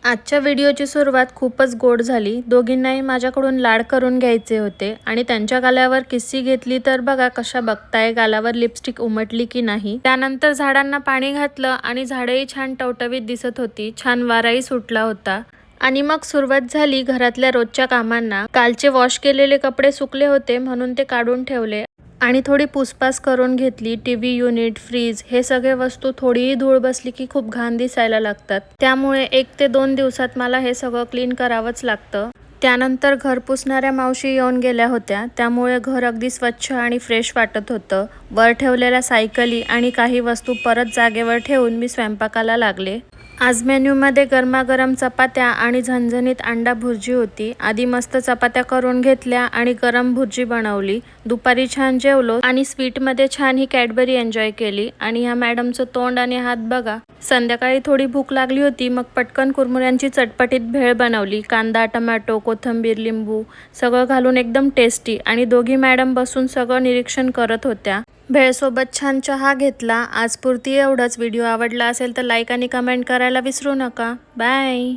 आजच्या व्हिडिओची सुरुवात खूपच गोड झाली। दोघींनाही माझ्याकडून लाड करून घ्यायचे होते आणि त्यांच्या गालावर किस्सी घेतली तर बघा कशा बघताय, गालावर लिपस्टिक उमटली की नाही। त्यानंतर झाडांना पाणी घातलं आणि झाडेही छान टवटवीत दिसत होती, छान वाराही सुटला होता। आणि मग सुरुवात झाली घरातल्या रोजच्या कामांना। कालचे वॉश केलेले कपडे सुकले होते म्हणून ते काढून ठेवले आणि थोडी पुसपास करून घेतली। टीव्ही युनिट, फ्रीज हे सगळे वस्तू थोडीही धूळ बसली की खूप घाण दिसायला लागतात, त्यामुळे 1 ते 2 दिवसात मला हे सगळं क्लीन करावंच लागतं। त्यानंतर घर पुसणाऱ्या मावशी येऊन गेल्या होत्या, त्यामुळे घर अगदी स्वच्छ आणि फ्रेश वाटत होतं। वर ठेवलेल्या सायकली आणि काही वस्तू परत जागेवर ठेवून मी स्वयंपाकाला लागले। आज मेन्यूमध्ये गरमागरम चपात्या आणि झणझणीत अंडा भुर्जी होती। आधी मस्त चपात्या करून घेतल्या आणि गरम भुर्जी बनवली। दुपारी छान जेवलो आणि स्वीटमध्ये छान ही कॅडबरी एन्जॉय केली। आणि ह्या मॅडमचं तोंड आणि हात बघा। संध्याकाळी थोडी भूक लागली होती, मग पटकन कुरमुऱ्यांची चटपटीत भेळ बनवली। कांदा, टोमॅटो, कोथिंबीर, लिंबू सगळं घालून एकदम टेस्टी। आणि दोघी मॅडम बसून सगळं निरीक्षण करत होत्या। भेळसोबत छान चहा घेतला। आजपुरती एवढंच। व्हिडिओ आवडला असेल तर लाईक आणि कमेंट करायला विसरू नका। बाय।